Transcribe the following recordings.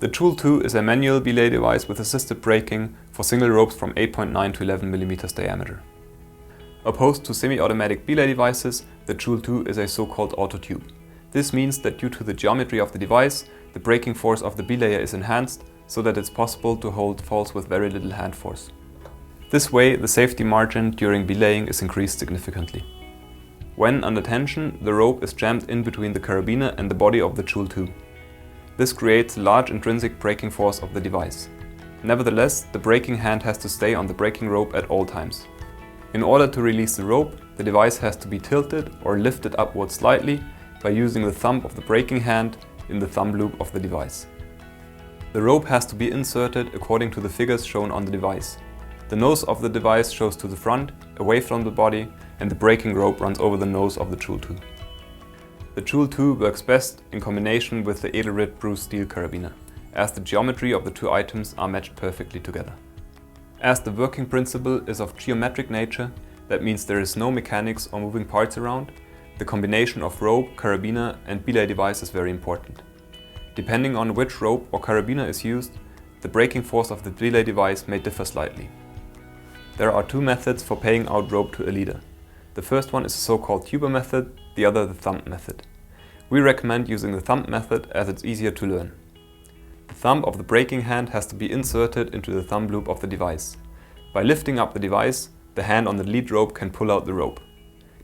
The Jul² is a manual belay device with assisted braking for single ropes from 8.9 to 11 mm diameter. Opposed to semi-automatic belay devices, the Jul² is a so-called Autotube. This means that due to the geometry of the device, the braking force of the belayer is enhanced so that it's possible to hold falls with very little hand force. This way, the safety margin during belaying is increased significantly. When under tension, the rope is jammed in between the carabiner and the body of the Jul². This creates a large intrinsic braking force of the device. Nevertheless, the braking hand has to stay on the braking rope at all times. In order to release the rope, the device has to be tilted or lifted upwards slightly by using the thumb of the braking hand in the thumb loop of the device. The rope has to be inserted according to the figures shown on the device. The nose of the device shows to the front, away from the body, and the braking rope runs over the nose of the Jul². The Jul² works best in combination with the Edelrid bruised steel carabiner, as the geometry of the two items are matched perfectly together. As the working principle is of geometric nature, that means there is no mechanics or moving parts around, the combination of rope, carabiner and belay device is very important. Depending on which rope or carabiner is used, the braking force of the belay device may differ slightly. There are two methods for paying out rope to a leader. The first one is the so-called tuber method, the other the thumb method. We recommend using the thumb method as it's easier to learn. The thumb of the braking hand has to be inserted into the thumb loop of the device. By lifting up the device, the hand on the lead rope can pull out the rope.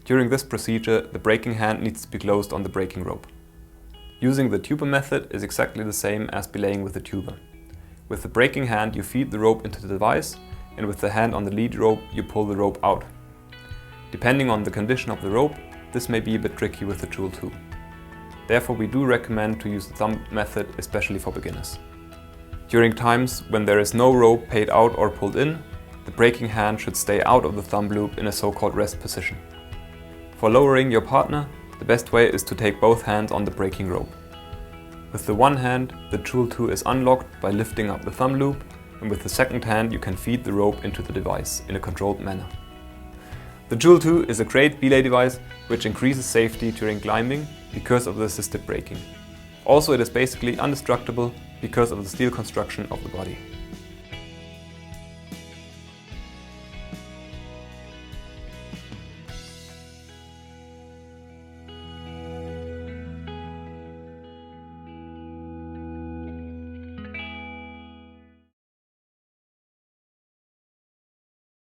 During this procedure, the braking hand needs to be closed on the braking rope. Using the tuber method is exactly the same as belaying with the tuber. With the braking hand you feed the rope into the device, and with the hand on the lead rope you pull the rope out. Depending on the condition of the rope, this may be a bit tricky with the Jul². Therefore we do recommend to use the thumb method, especially for beginners. During times when there is no rope paid out or pulled in, the braking hand should stay out of the thumb loop in a so-called rest position. For lowering your partner, the best way is to take both hands on the braking rope. With the one hand, the Jul² is unlocked by lifting up the thumb loop, and with the second hand you can feed the rope into the device in a controlled manner. The Jul² is a great belay device which increases safety during climbing because of the assisted braking. Also, it is basically indestructible because of the steel construction of the body.